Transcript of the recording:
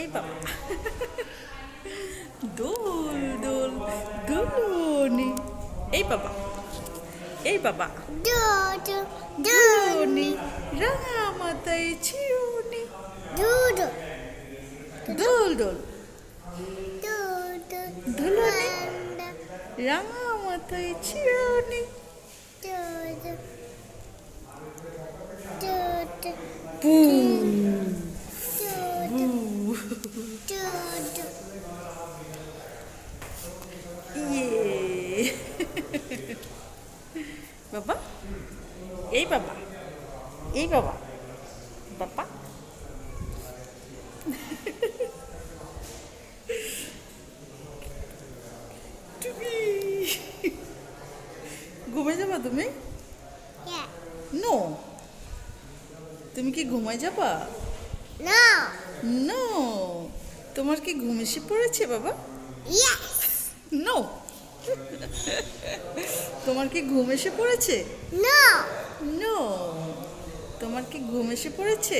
এই বাবা দোল দোল দুলুনি এই বাবা এই বাবা Dudu, দুলুনি রাঙা মাথায় চিরুনি dudu, দোল দোল dudu, দুলুনি dudu, রাঙা মাথায় চিরুনি dudu, dudu, পু dudu, dudu. ইয়ে বাবা এই বাবা এই বাবা বাবা তুমি ঘুমে যাবা তুমি Yeah. নো তুমি কি ঘুমায় যাবা No. নো তোমার কি ঘুম এসে পড়েছে বাবা Yes. নো তোমার কি ঘুম এসে পড়েছে No. নো তোমার কি ঘুম এসে পড়েছে